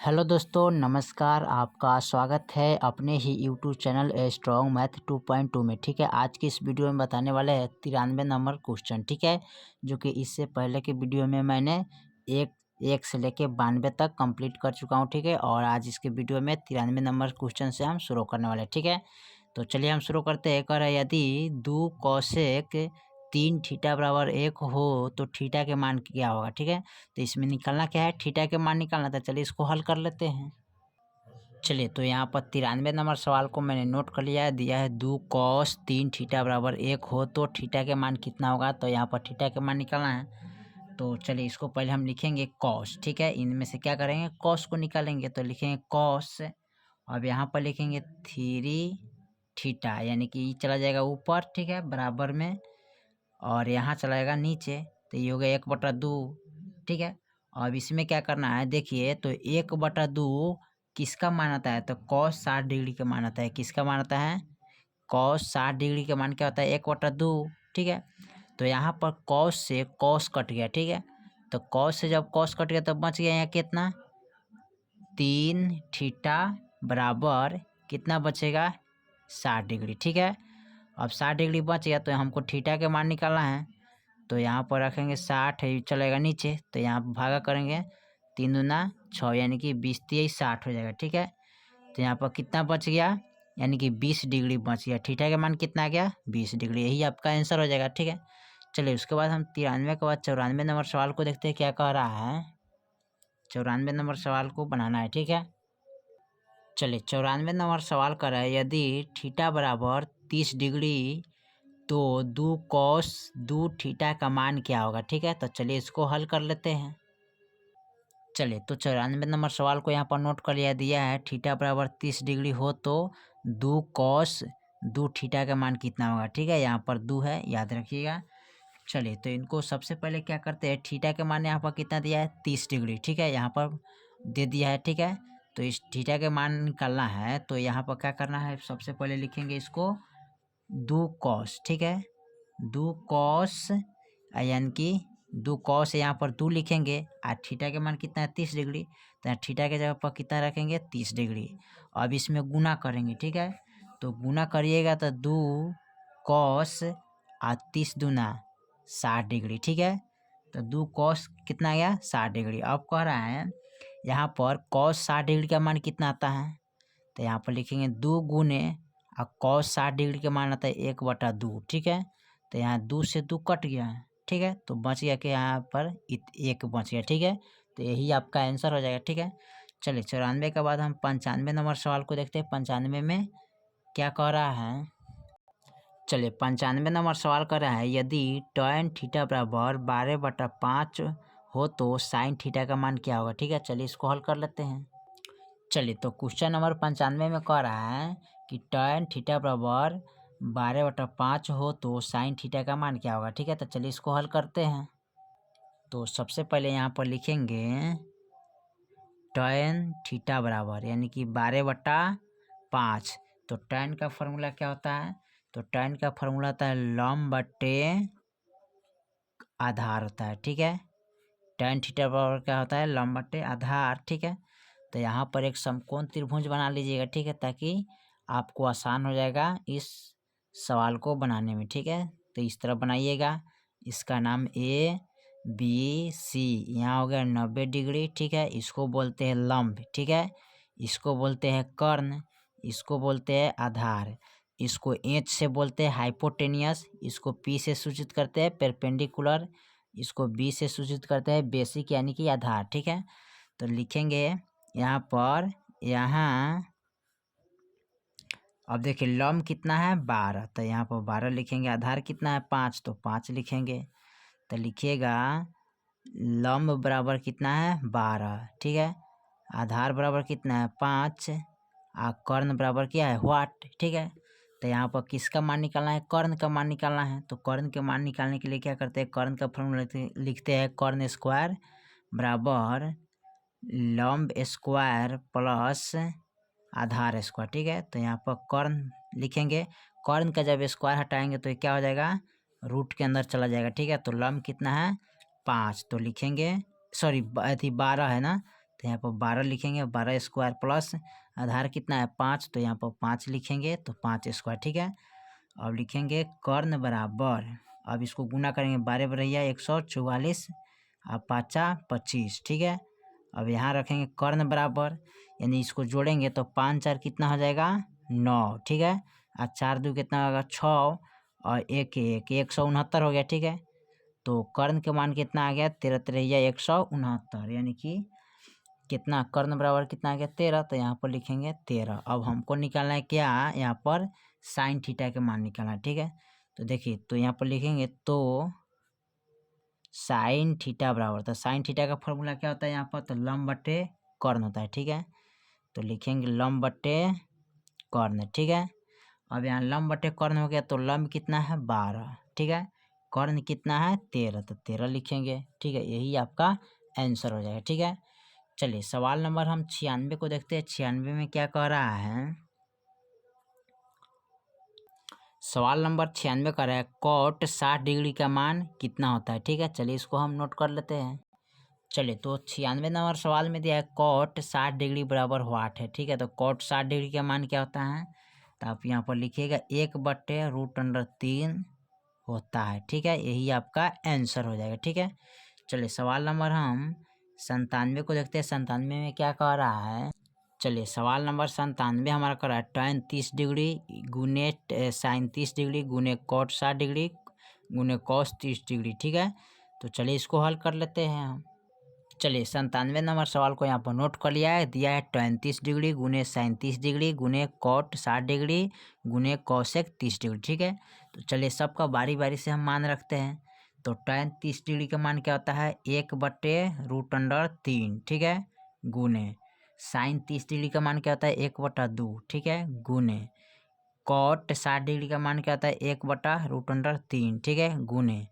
Hello दोस्तों, नमस्कार। आपका स्वागत है अपने ही YouTube channel a strong math 2.2 में। ठीक है, आज की इस वीडियो में बताने वाले हैं 93 नंबर क्वेश्चन। ठीक है, जो कि इससे पहले के वीडियो में मैंने एक एक से लेके 92 तक कंप्लीट कर चुका हूं। ठीक है, और आज इसके वीडियो में 93 नंबर क्वेश्चन से हम शुरू करने वाले हैं। ठीक है, तो चलिए हम शुरू करते हैं। कह रहा है यदि 2 कोसेक 3 थीटा बराबर 1 हो तो थीटा के मान क्या होगा। ठीक है, तो इसमें निकालना क्या है, थीटा के मान निकालना था। चलिए इसको हल कर लेते हैं। चलिए, तो यहाँ पर 93 नंबर सवाल को मैंने नोट कर लिया है। दिया है 2 cos 3 थीटा बराबर 1 हो तो थीटा के मान कितना होगा। तो यहाँ पर थीटा के मान निकालना है। तो चलिए इसको पहले हम लिखेंगे cos। ठीक है, इनमें से क्या करेंगे, cos को निकालेंगे। तो लिखेंगे cos, अब यहाँ पर लिखेंगे 3 थीटा, यानी कि चला जाएगा ऊपर। ठीक है, बराबर में, और यहाँ चला जाएगा नीचे। तो ये हो गया 1/2। ठीक है, अब इसमें क्या करना है, देखिए तो 1/2 किसका मान आता है, तो cos 60 डिग्री का मान आता है। किसका मान आता है, cos 60 डिग्री का मान क्या होता है, 1/2। ठीक है, तो यहाँ पर cos से cos कट गया। ठीक है, तो cos से जब cos कट गया तो बच गया यहाँ कितना, 3 थीटा बराबर कितना बचेगा, 60 डिग्री। ठीक है, अब 60 डिग्री बच गया तो हमको थीटा के मान निकालना है। तो यहाँ पर रखेंगे 60 है, चलेगा नीचे, तो यहाँ भागा करेंगे 3 दूना 6, यानी कि 20 3 60 हो जाएगा। ठीक है, तो यहाँ पर कितना बच गया, यानी कि 20 डिग्री बच गया। थीटा का मान कितना आ गया, 20 डिग्री। यही आपका आंसर हो जाएगा। ठीक है, चलिए उसके बाद हम 93 के बाद 94 नंबर सवाल को देखते हैं क्या कह रहा है। 94 नंबर सवाल को बनाना है। ठीक है, चलिए 94 नंबर सवाल कर रहा है यदि थीटा बराबर 30 डिग्री तो 2 cos 2 थीटा का मान क्या होगा। ठीक है, तो चलिए इसको हल कर लेते हैं। चलिए, तो 94 नंबर सवाल को यहाँ पर नोट कर लिया। दिया है थीटा बराबर 30 डिग्री हो तो 2 cos 2 थीटा का मान कितना होगा। ठीक है, यहाँ पर 2 है, याद रखिएगा। चलिए, तो इनको सबसे पहले क्या करते हैं, थीटा के मान यहाँ पर कितना दिया है, 30 डिग्री। ठीक है, यहाँ पर दे दिया है। ठीक है, तो इस थीटा के मान निकालना है। तो यहाँ पर क्या करना है, सबसे पहले लिखेंगे इसको 2 cos। ठीक है, 2 cos, यानी कि 2 cos यहाँ पर 2 लिखेंगे, और थीटा के मान कितना है, 30 डिग्री। तो यहाँ थीटा के जगह पर कितना रखेंगे, 30 डिग्री। अब इसमें गुना करेंगे। ठीक है, तो गुना करिएगा तो 2 cos और 30 दूना 60 डिग्री। ठीक है, तो 2 cos कितना आ गया, 60 डिग्री। अब कह रहा है यहाँ पर cos 60 डिग्री का मान कितना आता है। तो यहाँ पर लिखेंगे 2 गुने, और cos 60 डिग्री का मान आता है 1/2। ठीक है, तो यहाँ 2 से 2 कट गया। ठीक है, तो बच गया कि यहाँ पर 1 बच गया। ठीक है, तो यही आपका आंसर हो जाएगा। ठीक है, चलिए 94 के बाद हम 95 नंबर सवाल को देखते हैं। 95 में क्या कह रहा है, चलिए 95 नंबर सवाल कर रहा है यदि tan थीटा बराबर 12/5 हो तो sin थीटा का मान क्या होगा। ठीक है, चलिए इसको हल कर लेते हैं। चलिए, तो क्वेश्चन नंबर 95 में कह रहा है कि tan थीटा बराबर 12/5 हो तो sin थीटा का मान क्या होगा। ठीक है, तो चलिए इसको हल करते हैं। तो सबसे पहले यहाँ पर लिखेंगे tan थीटा बराबर, यानी कि 12/5। तो tan का फॉर्मूला क्या होता है, तो tan का फॉर्मूला होता है लंब बटे आधार होता है। ठीक है, tan थीटा बराबर क्या होता है, लंब बटे आधार। ठीक है, तो यहाँ पर एक समकोण त्रिभुज बना लीजिएगा। ठीक है, ताकि आपको आसान हो जाएगा इस सवाल को बनाने में। ठीक है, तो इस तरह बनाइएगा। इसका नाम ABC, यहाँ हो गया 90 डिग्री। ठीक है, इसको बोलते हैं लंब। ठीक है, इसको बोलते हैं कर्ण, इसको बोलते हैं आधार, इसको H से बोलते हैं हाइपोटेनियस, इसको P से सूचित करते हैं परपेंडिकुलर, इसको B से सूचित करते हैं बेसिक, यानी कि आधार। ठीक है, तो लिखेंगे यहाँ पर, यहाँ अब देखिए लंब कितना है 12, तो यहाँ पर 12 लिखेंगे। आधार कितना है 5, तो 5 लिखेंगे। तो लिखिएगा लंब बराबर कितना है 12। ठीक है, आधार बराबर कितना है 5, और कर्ण बराबर क्या है वाट। ठीक है, तो यहाँ पर किसका मान निकालना है, कर्ण का मान निकालना है। तो कर्ण के मान निकालने के लिए क्या करते हैं, कर्ण का फॉर्मूला लिखते हैं कर्ण स्क्वायर बराबर लंब स्क्वायर प्लस आधार स्क्वायर। ठीक है, तो यहाँ पर कर्ण लिखेंगे। कर्ण का जब स्क्वायर हटाएंगे तो ये क्या हो जाएगा, रूट के अंदर चला जाएगा। ठीक है, तो लंब कितना है 5, तो लिखेंगे, सॉरी 12 है ना, तो यहाँ पर 12 लिखेंगे, 12 स्क्वायर प्लस आधार कितना है 5, तो यहाँ पर 5 लिखेंगे तो 5 स्क्वायर, ठीक है। अब लिखेंगे कर्ण बराबर, अब इसको गुना करेंगे, 12 बढ़िया 144 और 5 25, ठीक है। अब यहाँ रखेंगे कर्ण बराबर, यानी इसको जोड़ेंगे तो 5 4 कितना हो जाएगा 9, ठीक है। और 4 2 कितना होगा 6 और 1 1 169 हो गया, ठीक है। तो कर्ण के मान कितना आ गया 13 13 169, यानी कि कितना कर्ण बराबर कितना आ गया 13, तो यहाँ पर लिखेंगे 13। अब हमको निकालना है क्या, यहाँ पर साइन थीटा के मान निकालना है, ठीक है। तो देखिए तो यहाँ पर लिखेंगे तो साइन थीटा बराबर, तो साइन थीटा का फॉर्मूला क्या होता है यहाँ पर, तो लंब बटे कर्ण होता है, ठीक है। तो लिखेंगे लंब बटे कर्ण, ठीक है। अब यहाँ लंब बटे कर्ण हो गया, तो लंब कितना है 12, ठीक है। कर्ण कितना है 13, तो 13 लिखेंगे, ठीक है। यही आपका आंसर हो जाएगा, ठीक है। चलिए सवाल नंबर हम 96 को देखते हैं। 96 में क्या कह रहा है, सवाल नंबर 96 कह रहा है कॉट 60 डिग्री का मान कितना होता है, ठीक है। चलिए इसको हम नोट कर लेते हैं। चलिए तो 96 नंबर सवाल में दिया है कॉट 60 डिग्री बराबर वाट है, ठीक है। तो कॉट 60 डिग्री का मान क्या होता है, तो आप यहाँ पर लिखिएगा 1/√3 होता है, ठीक है। यही आपका आंसर हो जाएगा, ठीक है। चलिए सवाल नंबर हम 97 को देखते हैं। 97 में क्या कह रहा है, चलिए सवाल नंबर 97 हमारा कर रहा है tan 30 डिग्री गुने साइन 30 डिग्री गुने कॉट 60 डिग्री गुने कॉस 30 डिग्री, ठीक है। तो चलिए इसको हल कर लेते हैं हम। चलिए 97 नंबर सवाल को यहाँ पर नोट कर लिया है, दिया है tan 30 डिग्री गुने साइन 30 डिग्री गुने कॉट 60 डिग्री गुने कॉसेक 30 डिग्री, ठीक है। तो चलिए सबका बारी बारी से हम मान रखते हैं। तो tan 30 डिग्री का मान क्या होता है 1/√3, ठीक है, गुने साइन 30 डिग्री का मान क्या होता है 1/2, ठीक है, गुने कॉट 60 डिग्री का मान क्या होता है 1/√3, ठीक है, गुने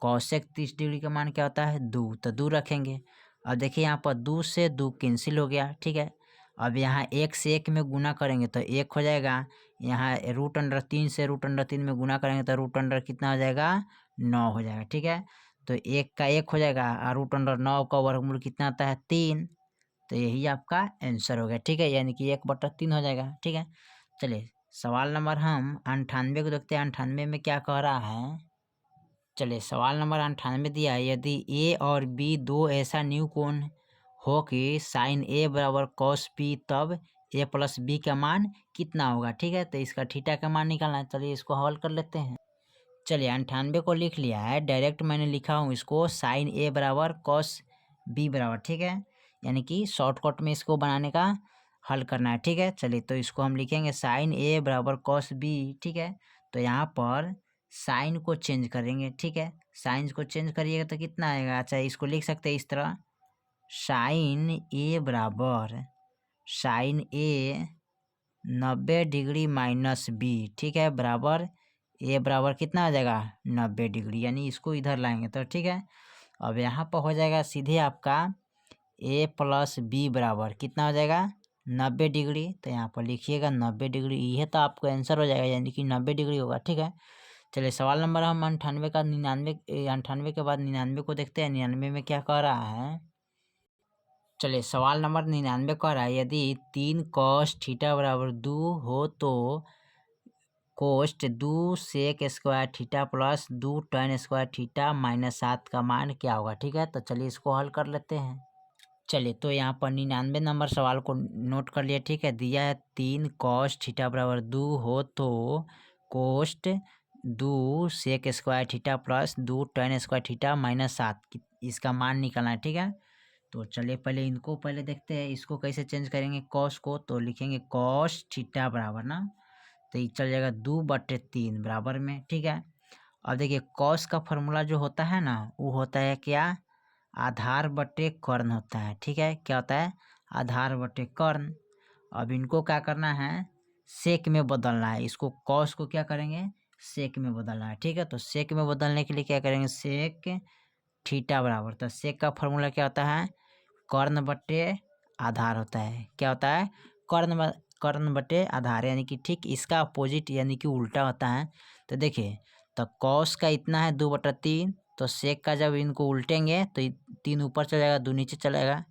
कॉसेक 30 डिग्री का मान क्या होता है 2, तो 2 रखेंगे। अब देखिए यहाँ पर 2 से 2 कैंसिल हो गया, ठीक है। अब यहाँ 1 से 1 में गुना करेंगे तो 1 हो जाएगा, यहाँ √3 से √3 में गुना करेंगे तो √, कितना हो जाएगा 9 हो जाएगा, ठीक है। तो 1 का 1 हो जाएगा और √9 का वर्गमूल कितना आता है 3, तो यही आपका आंसर हो गया, ठीक है, यानी कि 1/3 हो जाएगा, ठीक है। चलिए सवाल नंबर हम 98 को देखते हैं। 98 में क्या कह रहा है, चलिए सवाल नंबर 98 दिया है, यदि ए और बी दो ऐसा न्यू कोण हो कि साइन ए बराबर कॉस बी, तब ए प्लस बी का मान कितना होगा, ठीक है। तो इसका थीटा का मान निकालना है, चलिए इसको हल कर लेते हैं। चलिए 98 को लिख लिया है, डायरेक्ट मैंने लिखा हूँ इसको साइन ए बराबर कॉस बी बराबर, ठीक है, यानी कि शॉर्टकट में इसको बनाने का हल करना है, ठीक है। चलिए तो इसको हम लिखेंगे साइन ए बराबर कॉस बी, ठीक है। तो यहाँ पर साइन को चेंज करेंगे, ठीक है, साइन को चेंज करिएगा तो कितना आएगा, अच्छा इसको लिख सकते हैं इस तरह, साइन ए बराबर साइन ए 90 डिग्री माइनस बी, ठीक है, बराबर ए बराबर कितना आ जाएगा 90 डिग्री, यानी इसको इधर लाएंगे तो ठीक है। अब यहाँ पर हो जाएगा सीधे आपका ए प्लस बी बराबर कितना हो जाएगा 90 डिग्री, तो यहाँ पर लिखिएगा 90 डिग्री, ये तो आपको आंसर हो जाएगा, यानी कि 90 डिग्री होगा, ठीक है। चलिए सवाल नंबर हम 98 का 99 98 के बाद 99 को देखते हैं। 99 में क्या कह रहा है, चलिए सवाल नंबर 99 कह रहा है यदि 3 cos थीटा बराबर 2 हो तो कोस्ट 2 sec square theta plus 2 tan square theta minus 7 का मान क्या होगा, ठीक है। तो चलिए इसको हल कर लेते हैं। चलिए तो यहाँ पर 99 नंबर सवाल को नोट कर लिया, ठीक है। दिया है 3 cos थीटा बराबर 2 हो तो कोस्ट 2 sec square theta plus 2 tan square theta minus 7, इसका मान निकालना है, ठीक है। तो चलिए पहले इनको पहले देखते हैं, इसको कैसे चेंज करेंगे कॉस को, तो लिखेंगे कॉस थीटा बराबर ना, तो ये चल जाएगा 2/3 बराबर में, ठीक है। अब देखिए कॉस का फॉर्मूला जो होता है ना वो होता है क्या, आधार बटे कर्ण होता है, ठीक है, क्या होता है आधार बटे कर्ण। अब इनको क्या करना है सेक में बदलना है, इसको कॉस को क्या करेंगे सेक में बदलना है, ठीक है। तो सेक में बदलने के लिए क्या करेंगे सेक थीटा बराबर, तो सेक का फॉर्मूला क्या होता है कर्ण बटे आधार होता है, क्या होता है कर्ण बटे आधार, यानी कि ठीक इसका अपोजिट यानी कि उल्टा होता है। तो देखिए तो कॉस का इतना है 2/3, तो सेक का जब इनको उल्टेंगे तो 3 ऊपर चला जाएगा 2 नीचे चला जाएगा,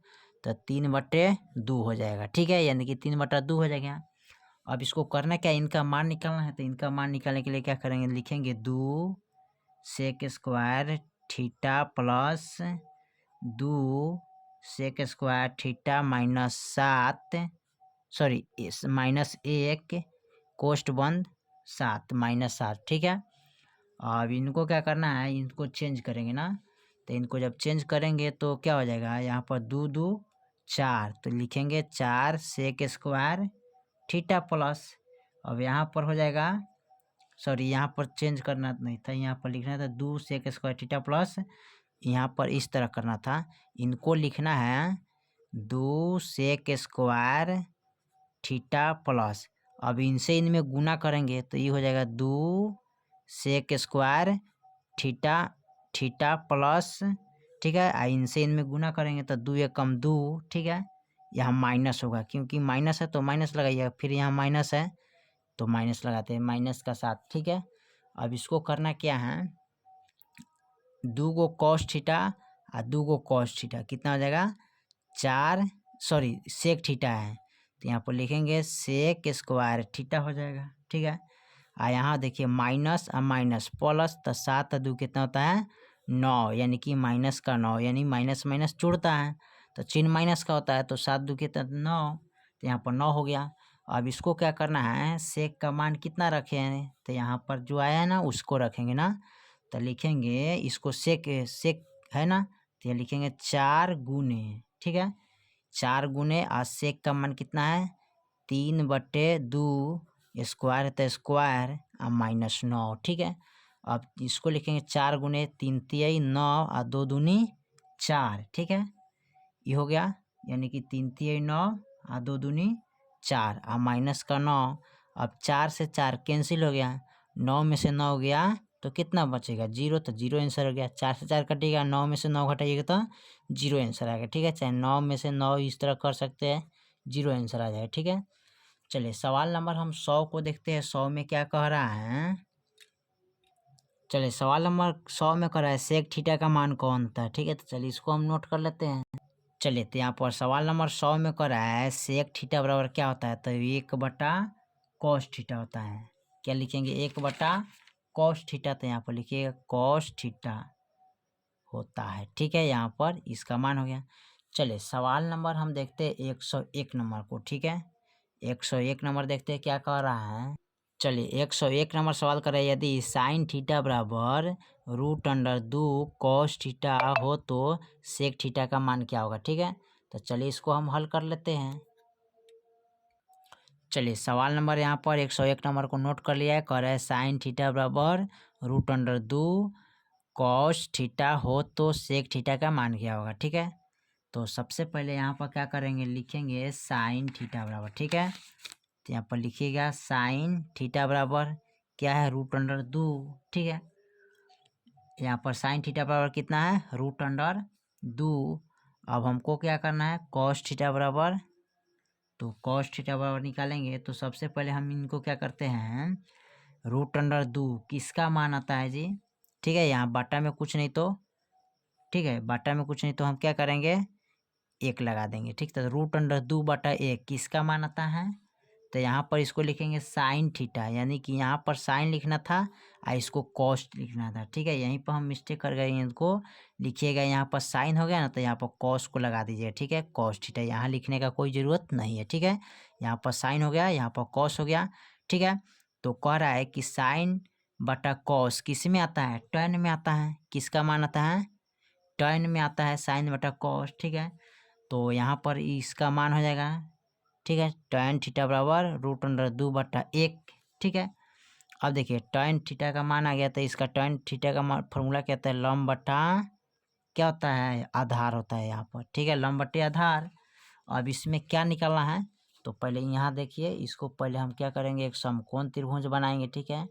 तो 3/2 हो जाएगा, ठीक है, यानी कि 3/2 हो जाएगा। अब इसको करना क्या, इनका मान निकालना है। तो इनका मान निकालने के लिए क्या करेंगे, लिखेंगे 2 sec square theta plus 2 sec square theta minus 7, sorry minus 1 कोष्ट बंद 7 माइनस 7, ठीक है। अब इनको क्या करना है, इनको चेंज करेंगे ना। तो इनको जब चेंज करेंगे तो क्या हो जाएगा, यहाँ पर 2 2 4, तो लिखेंगे 4 सेक स्क्वायर थीटा प्लस, अब यहाँ पर हो जाएगा, सॉरी यहाँ पर चेंज करना नहीं था, यहाँ पर लिखना था 2 सेक स्क्वायर थीटा प्लस, यहाँ पर इस तरह करना था। इनको लिखना है 2 सेक स्क्वायर थीटा प्लस, अब इनसे इनमें गुना करेंगे तो ये हो जाएगा 2 sec square theta theta plus, ठीक है। इनसे इनमें गुना करेंगे तो 2 एक कम 2, ठीक है। यहाँ माइनस होगा, क्योंकि माइनस है तो माइनस लगाइएगा, फिर यहाँ माइनस है तो माइनस लगाते हैं, माइनस का 7, ठीक है। अब इसको करना क्या है, 2 को कॉस थीटा और 2 को कॉस थीटा, कितना हो जाएगा 4, सॉरी सेक थीटा है तो यहाँ पर लिखेंगे सेक स्क्वायर थीटा हो जाएगा, ठीक है। यहाँ देखिए माइनस और माइनस प्लस, तो 7 और 2 कितना होता है 9, यानी कि माइनस का 9, यानी माइनस माइनस जुड़ता है तो चिन्ह माइनस का होता है, तो 7 2 कितना 9, तो यहाँ पर 9 हो गया। अब इसको क्या करना है, सेक का मान कितना रखे हैं, तो यहाँ पर जो आया है ना उसको रखेंगे ना, तो लिखेंगे इसको सेक सेक है ना, तो ये लिखेंगे 4 गुने, ठीक है, 4 गुने, और सेक का मान कितना है 3/2, स्क्वायर है तो स्क्वायर और माइनस 9, ठीक है। अब इसको लिखेंगे 4 गुने 3 तिहाई 9 और 2 दूनी 4, ठीक है, ये हो गया, यानी कि 3 तिहाई 9 और 2 दूनी 4 और माइनस का 9। अब 4 से 4 कैंसिल हो गया, 9 में से 9 गया तो कितना बचेगा 0, तो 0 आंसर हो गया। 4 से 4 कटेगा, 9 में से 9 घटाइएगा तो 0 आंसर आएगा, ठीक है। चाहे 9 में से 9 इस तरह कर सकते हैं, 0 आंसर आ जाएगा, ठीक है। चलिए सवाल नंबर हम 100 को देखते हैं, 100 में क्या कह रहा है। चलिए सवाल नंबर 100 में कह रहा है सेक थीटा का मान कौन था, ठीक है। तो चलिए इसको हम नोट कर लेते हैं। चलिए तो यहाँ पर सवाल नंबर 100 में कह रहा है सेक थीटा बराबर क्या होता है, तो 1/cos थीटा होता है। क्या लिखेंगे 1/cos थीटा, तो यहाँ पर लिखिएगा cos थीटा होता है, ठीक है। यहाँ पर इसका मान हो गया। चलिए सवाल नंबर हम देखते हैं 101 नंबर को, ठीक है। 101 नंबर देखते हैं क्या कह रहा है। चलिए 101 नंबर सवाल कर रहे हैं, यदि साइन थीटा बराबर √2 cos थीटा हो तो सेक थीटा का मान क्या होगा, ठीक है। तो चलिए इसको हम हल कर लेते हैं। चलिए सवाल नंबर यहाँ पर 101 नंबर को नोट कर लिया है, कह रहा है साइन थीटा बराबर √2 cos थीटा हो तो सेक थीटा का मान क्या होगा, ठीक है। तो सबसे पहले यहाँ पर क्या करेंगे, लिखेंगे साइन थीटा बराबर, ठीक है। तो यहाँ पर लिखिएगा साइन थीटा बराबर क्या है √2, ठीक है। यहाँ पर साइन थीटा बराबर कितना है √2। अब हमको क्या करना है कॉस थीटा बराबर, तो कॉस थीटा बराबर निकालेंगे तो सबसे पहले हम इनको क्या करते हैं, √2 किसका मान आता है जी, ठीक है। यहाँ बाटा में कुछ नहीं तो, ठीक है, बाटा में कुछ नहीं तो हम क्या करेंगे 1 लगा देंगे, ठीक। तो √2/1 किसका मान आता है, तो यहाँ पर इसको लिखेंगे साइन थीटा, यानी कि यहाँ पर साइन लिखना था और इसको कॉस्ट लिखना था, ठीक है। यहीं पर हम मिस्टेक कर गए, इनको लिखिएगा यहाँ पर साइन हो गया ना तो यहाँ पर कॉस को लगा दीजिएगा, ठीक है। कॉस थीटा यहाँ लिखने का कोई ज़रूरत नहीं है, ठीक है। यहाँ पर साइन हो गया, यहाँ पर कॉस हो गया, ठीक है। तो कह रहा है कि साइन बटा कॉस किस में आता है, टैन में आता है। किसका मान आता है, टैन में आता है साइन बटा कॉस, ठीक है। तो यहाँ पर इसका मान हो जाएगा, ठीक है, टैन थीटा बराबर √2/1, ठीक है। अब देखिए टैन थीटा का मान आ गया, तो इसका टैन थीटा का फॉर्मूला क्या होता है, लंब बटा क्या होता है आधार होता है यहाँ पर, ठीक है, लंब बटे आधार। अब इसमें क्या निकालना है, तो पहले यहाँ देखिए इसको पहले हम क्या करेंगे, एक समकोण त्रिभुज बनाएंगे, ठीक है।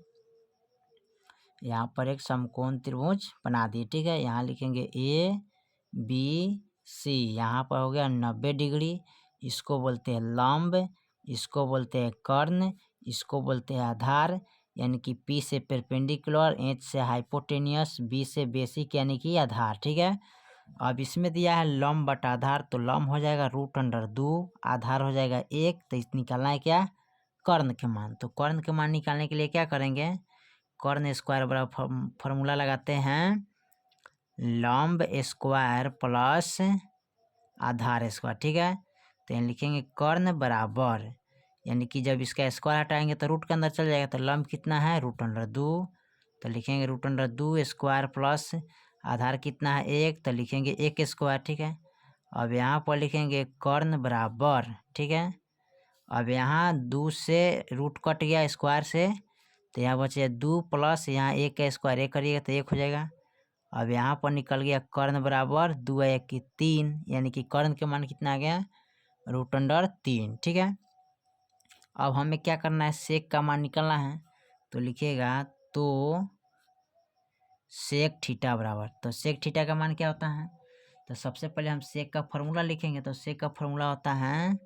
यहाँ पर एक समकोण त्रिभुज बना दिए, ठीक है। यहाँ लिखेंगे ABC, यहाँ पर हो गया 90 डिग्री, इसको बोलते हैं लंब, इसको बोलते हैं कर्ण, इसको बोलते हैं आधार, यानी कि P से परपेंडिकुलर, H से हाइपोटेनियस, B से बेसिक यानी कि आधार, ठीक है। अब इसमें दिया है लंब बटा आधार, तो लंब हो जाएगा √2, आधार हो जाएगा 1। तो इस निकालना है क्या, कर्ण के मान। तो कर्ण के मान निकालने के लिए क्या करेंगे, कर्ण स्क्वायर बराबर फॉर्मूला लगाते हैं लंब स्क्वायर प्लस आधार स्क्वायर, ठीक है। तो यहाँ लिखेंगे कर्ण बराबर, यानी कि जब इसका स्क्वायर हटाएंगे तो रूट के अंदर चल जाएगा, तो लंब कितना है √2। तो लिखेंगे √2 स्क्वायर प्लस आधार कितना है 1, तो लिखेंगे 1 स्क्वायर, ठीक है। अब यहाँ पर लिखेंगे कर्ण बराबर, ठीक है। अब यहाँ 2 से रूट कट गया स्क्वायर से, तो यहाँ बचे 2 प्लस यहाँ 1 का स्क्वायर 1 करिएगा तो 1 हो जाएगा। अब यहाँ पर निकल गया कर्ण बराबर 2 1 की 3, यानी कि कर्ण के मान कितना आ गया √3, ठीक है। अब हमें क्या करना है, सेक का मान निकालना है। तो लिखिएगा तो सेक थीटा बराबर, तो सेक थीटा का मान क्या होता है, तो सबसे पहले हम सेक का फॉर्मूला लिखेंगे। तो सेक का फॉर्मूला होता है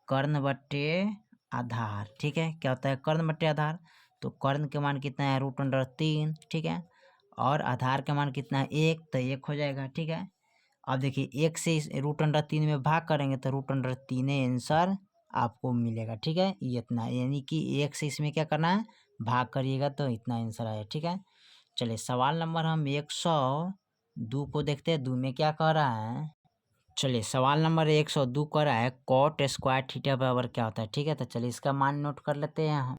कर्ण बट्टे आधार, ठीक है। क्या होता है, कर्ण बट्टे आधार। तो कर्ण के मान कितना है √3, ठीक है। और आधार का मान कितना है 1, तो 1 हो जाएगा, ठीक है। अब देखिए 1 से इस √3 में भाग करेंगे तो √3 आंसर आपको मिलेगा, ठीक है। ये इतना, यानी कि 1 से इसमें क्या करना है, भाग करिएगा तो इतना आंसर आएगा, ठीक है। चलिए सवाल नंबर हम 102 को देखते हैं, 2 में क्या कह रहा है। चलिए सवाल नंबर 102 कह रहा है कॉट स्क्वायर थीटा बराबर क्या होता है, ठीक है। तो चलिए इसका मान नोट कर लेते हैं हम।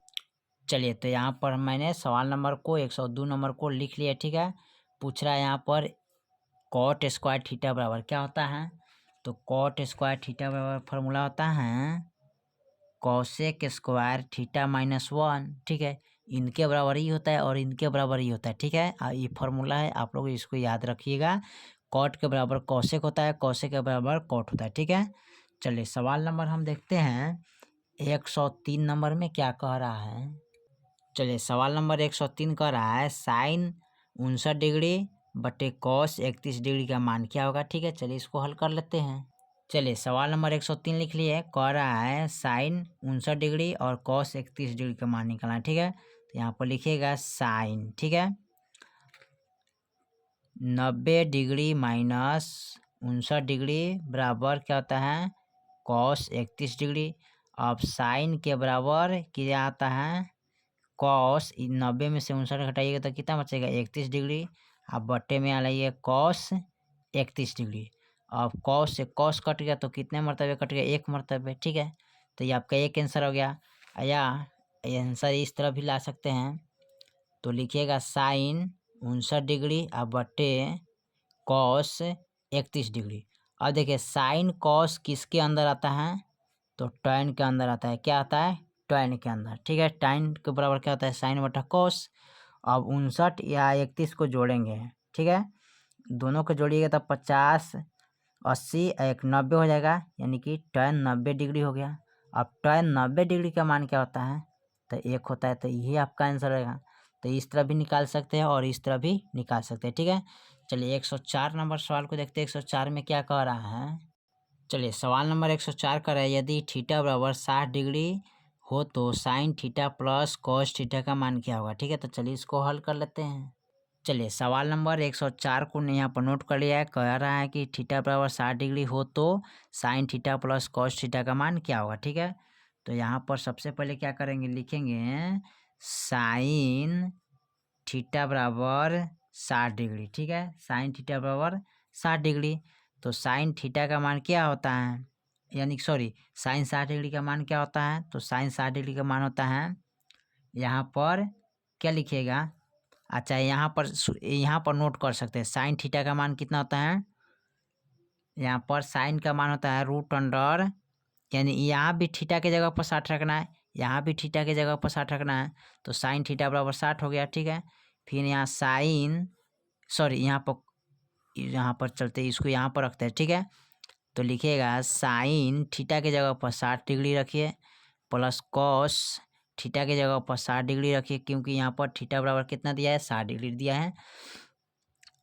चलिए तो यहाँ पर मैंने सवाल नंबर को 102 नंबर को लिख लिया, ठीक है। पूछ रहा है यहाँ पर कॉट स्क्वायर थीटा बराबर क्या होता है। तो कॉट स्क्वायर थीटा बराबर फॉर्मूला होता है कॉसेक स्क्वायर थीटा -1, ठीक है। इनके बराबर ही होता है और इनके बराबर ही होता है, ठीक है। ये फॉर्मूला है, आप लोग इसको याद रखिएगा। कॉट के बराबर कॉसेक होता है, कॉसेक के बराबर कॉट होता है, ठीक है। चलिए सवाल नंबर हम देखते हैं 103 नंबर में क्या कह रहा है। चलिए सवाल नंबर 103 कह रहा है साइन 59 डिग्री बटे कॉस 31 डिग्री का मान क्या होगा, ठीक है। चलिए इसको हल कर लेते हैं। चलिए सवाल नंबर 103 लिख लिए, कह रहा है साइन 59 डिग्री और कॉस 31 डिग्री का मान निकालना है, ठीक है। तो यहाँ पर लिखिएगा साइन, ठीक है, 90 डिग्री माइनस 59 डिग्री बराबर क्या होता है कॉस 31 डिग्री। अब साइन के बराबर क्या आता है कॉस, 90 में से 59 घटाइएगा तो कितना बचेगा 31 डिग्री। अब बट्टे में आ रही है कॉस 31 डिग्री। अब कॉस से कॉस कट गया तो कितने मरतबे कट गया, 1 मरतबे, ठीक है। तो ये आपका एक आंसर हो गया। या आंसर इस तरह भी ला सकते हैं, तो लिखिएगा साइन 59 डिग्री अब बट्टे कॉस 31 डिग्री। अब देखिए साइन कॉस किसके अंदर आता है, तो टैन के अंदर आता है। क्या आता है, टैन के अंदर, ठीक है। टैन के बराबर क्या होता है साइन बटा कॉस। अब 59 या 31 को जोड़ेंगे, ठीक है, दोनों को जोड़िएगा तब 50 80 एक 90 हो जाएगा, यानी कि टैन 90 डिग्री हो गया। अब टैन 90 डिग्री का मान क्या होता है, तो 1 होता है। तो यही आपका आंसर रहेगा। तो इस तरह भी निकाल सकते हैं और इस तरह भी निकाल सकते हैं, ठीक है। चलिए 104 नंबर सवाल को देखते हैं। 104 में क्या कह रहा है। चलिए सवाल नंबर 104 का है यदि थीटा बराबर 60 डिग्री हो तो sine theta plus cos theta का मान क्या होगा, ठीक है। तो चलिए इसको हल कर लेते हैं। चलिए सवाल नंबर 104 को यहाँ पर नोट कर लिया है। कह रहा है कि थीटा बराबर 60 डिग्री हो तो sine theta plus cos theta का मान क्या होगा, ठीक है। तो यहाँ पर सबसे पहले क्या करेंगे, लिखेंगे साइन थीटा बराबर 60 डिग्री, ठीक है। साइन थीटा बराबर 60 डिग्री। तो साइन थीटा का मान क्या होता है, यानी सॉरी साइन 60 डिग्री का मान क्या होता है, तो साइन 60 डिग्री का मान होता है, यहाँ पर क्या लिखिएगा, अच्छा यहाँ पर नोट कर सकते हैं साइन थीटा का मान कितना होता है। यहाँ पर साइन का मान होता है √, यानी यहाँ भी थीटा के जगह पर 60 रखना है, यहाँ भी थीटा के जगह पर 60 रखना है। तो साइन थीटा बराबर 60 हो गया, ठीक है। फिर यहाँ साइन सॉरी यहाँ पर चलते इसको यहाँ पर रखते हैं, ठीक है। तो लिखिएगा साइन थीटा के जगह पर 60 डिग्री रखिए प्लस कॉस थीटा के जगह पर 60 डिग्री रखिए, क्योंकि यहाँ पर थीटा बराबर कितना दिया है 60 डिग्री दिया है।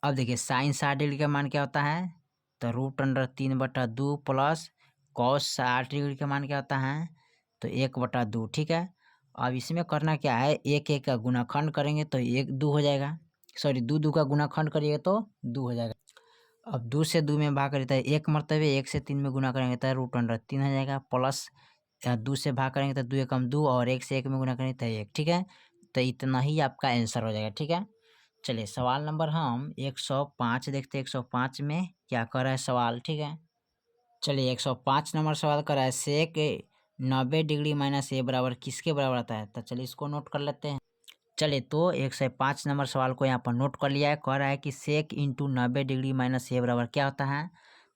अब देखिए साइन 60 डिग्री का मान क्या होता है, तो √3/2 प्लस कॉस 60 डिग्री का मान क्या होता है, तो 1/2, ठीक है। अब इसमें करना क्या है, 1 का गुणाखंड करेंगे तो 1 2 हो जाएगा, सॉरी 2 का गुणाखंड करिएगा तो 2 हो जाएगा। अब 2 से 2 में भाग करें तो 1 मरतबे, 1 से 3 में गुना करेंगे तो रूट अंडर 3 हो जाएगा, प्लस 2 से भाग करेंगे तो 2 एकम 2 और 1 से 1 में गुना करेंगे तो 1। ठीक है, तो इतना ही आपका आंसर हो जाएगा। ठीक है, चलिए सवाल नंबर हम 105 देखते हैं। 105 में क्या कर रहा है सवाल। ठीक है, चलिए 105 नंबर सवाल कर रहा है, सेक 90 डिग्री माइनस ए बराबर किसके बराबर आता है। तो चलिए इसको नोट कर लेते हैं। चलिए तो 105 नंबर सवाल को यहाँ पर नोट कर लिया है। कह रहा है कि सेक इंटू 90 डिग्री माइनस ए बराबर क्या होता है।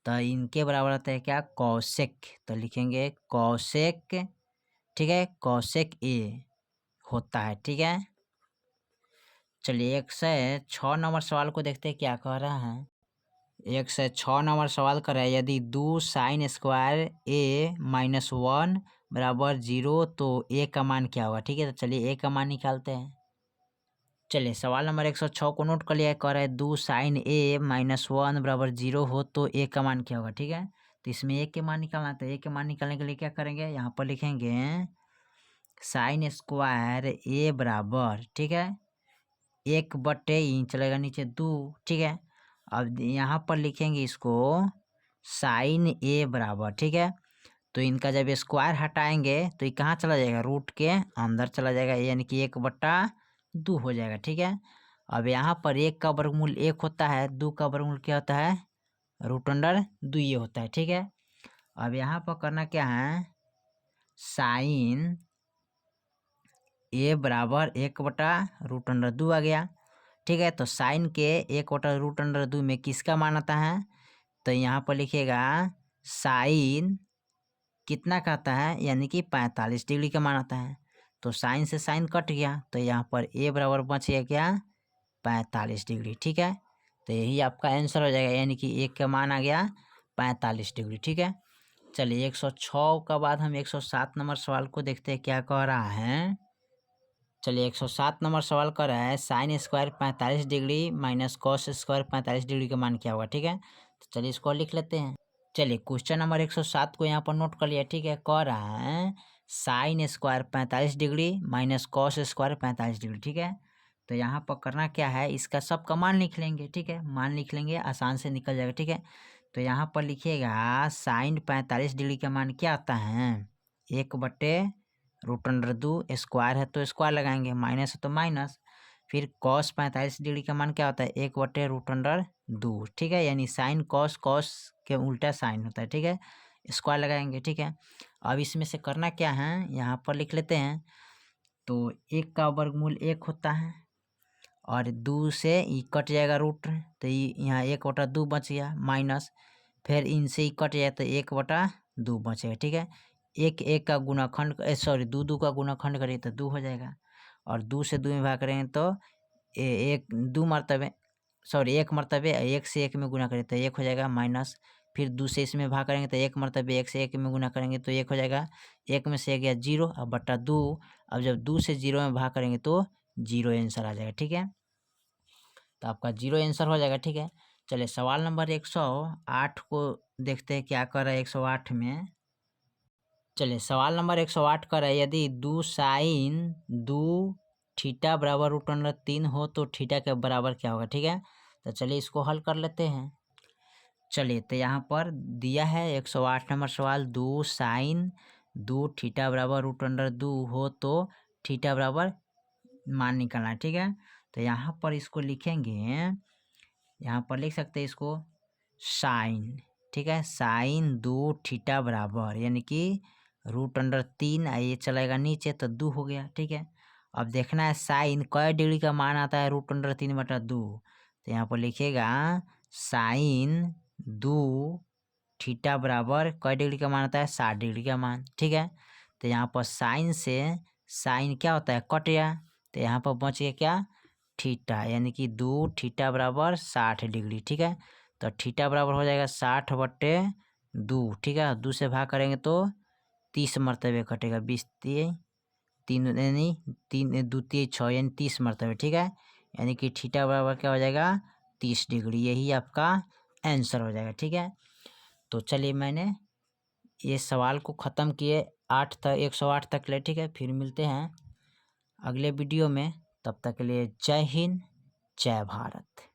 तो इनके बराबर होता है क्या, कौसेक। तो लिखेंगे कौसेक। ठीक है, कौसेक ए होता है। ठीक है, चलिए 106 नंबर सवाल को देखते हैं क्या कह रहा है। 106 नंबर सवाल कर रहा है, यदि 2 साइन स्क्वायर ए माइनस 1 बराबर 0 तो ए का मान क्या होगा। ठीक है, तो चलिए ए का मान निकालते हैं। चलिए सवाल नंबर 106 को नोट कर लिया है। कह रहा है 2 साइन ए माइनस 1 बराबर 0 हो तो ए का मान क्या होगा। ठीक है, तो इसमें ए के मान निकालना है। तो ए के मान निकालने के लिए क्या करेंगे, यहाँ पर लिखेंगे साइन स्क्वायर ए बराबर, ठीक है, 1/, चलेगा नीचे 2। ठीक है, अब यहाँ पर लिखेंगे इसको साइन ए बराबर। ठीक है, तो इनका जब स्क्वायर हटाएंगे तो ये कहाँ चला जाएगा, रूट के अंदर चला जाएगा, यानी कि 1/2 हो जाएगा। ठीक है, अब यहाँ पर 1 का वर्गमूल 1 होता है, 2 का वर्गमूल क्या होता है, रूट अंडर 2 ये होता है। ठीक है, अब यहाँ पर करना क्या है, साइन ए बराबर 1/रूट अंडर 2 आ गया। ठीक है, तो साइन के 1/रूट अंडर 2 में किसका मान आता है, तो यहाँ पर लिखिएगा साइन कितना का आता है, यानी कि 45 डिग्री का मान आता है। तो साइन से साइन कट गया, तो यहाँ पर ए बराबर बच गया क्या, 45 डिग्री। ठीक है, तो यही आपका आंसर हो जाएगा, यानी कि एक का मान आ गया 45 डिग्री। ठीक है, चलिए 106 का बाद हम 107 नंबर सवाल को देखते हैं क्या कह रहा है। चलिए 107 नंबर सवाल कर रहा है, sine square 45 degree minus cos square 45 degree का मान क्या होगा। ठीक है, तो चलिए इसको लिख लेते हैं। चलिए क्वेश्चन नंबर 107 को यहाँ पर नोट कर लिया। ठीक है, कह रहा है sine square 45 degree minus cos square 45 degree. ठीक है, तो यहाँ पर करना क्या है, इसका सबका मान लिख लेंगे। ठीक है, मान लिख लेंगे, आसान से निकल जाएगा। ठीक है, तो यहाँ पर लिखिएगा साइन 45 डिग्री का मान क्या आता है, 1/रूट अंडर 2, स्क्वायर है तो स्क्वायर लगाएंगे, माइनस है तो माइनस, फिर कॉस 45 डिग्री का मान क्या होता है, 1/रूट अंडर 2। ठीक है, यानी साइन कॉस, कॉस के उल्टा साइन होता है। ठीक है, स्क्वायर लगाएंगे। ठीक है, अब इसमें से करना क्या है, यहाँ पर लिख लेते हैं। तो 1 का वर्गमूल 1 होता है और 2 से ये कट जाएगा रूट, तो ये यहाँ 1/2 बच गया, माइनस फिर इनसे ही कट जाए तो 1/2 बचेगा। ठीक है, 1 का गुणाखंड, सॉरी 2 का गुणाखंड करेंगे तो 2 हो जाएगा, और 2 से 2 में भाग करेंगे तो 2 मरतबे, सॉरी 1 मरतबे 1 से 1 में गुना करें तो 1 हो जाएगा, माइनस फिर 2 से इसमें भाग करेंगे तो 1 मरतबे 1 से 1 में गुना करेंगे तो 1 हो जाएगा, 1 में से 1 गया 0 अब बटा 2। अब जब 2 से 0 में भाग करेंगे तो 0 आंसर आ जाएगा। ठीक है, तो आपका 0 आंसर हो जाएगा। ठीक है, चलिए सवाल नंबर 108 को देखते हैं क्या कर रहा है 108 में। चलिए सवाल नंबर 108 कर रहा है, यदि 2 साइन 2 थीटा बराबर रूट अंडर 3 हो तो थीटा के बराबर क्या होगा। ठीक है, तो चलिए इसको हल कर लेते हैं। चलिए तो यहाँ पर दिया है 108 नंबर सवाल, 2 साइन 2 थीटा बराबर रूट अंडर 2 हो तो थीटा बराबर मान निकालना है। ठीक है, तो यहाँ पर इसको लिखेंगे, यहाँ पर लिख सकते हैं इसको साइन, ठीक है, साइन 2 थीटा बराबर, यानी कि रूट अंडर 3, ये चलेगा नीचे तो 2 हो गया। ठीक है, अब देखना है साइन कै डिग्री का मान आता है रूट अंडर 3/2, तो यहाँ पर लिखिएगा साइन 2 थीटा बराबर कै डिग्री का मान आता है 60 डिग्री का मान। ठीक है, तो यहाँ पर साइन से साइन क्या होता है, कट गया, तो यहाँ पर बच गया क्या, थीटा, यानी कि 2 थीटा बराबर 60 डिग्री। ठीक है, तो थीटा बराबर हो जाएगा 60/2। ठीक है, 2 से भाग करेंगे तो 30 मरतबे कटेगा, 20 3 यानी 3 2 3 6 यानी 30 मरतबे। ठीक है, यानी कि थीटा बराबर क्या हो जाएगा, 30 डिग्री, यही आपका आंसर हो जाएगा। ठीक है, तो चलिए मैंने ये सवाल को ख़त्म किए 8 तक, 108 तक ले। ठीक है, फिर मिलते हैं अगले वीडियो में, तब तक के लिए जय हिंद, जय भारत।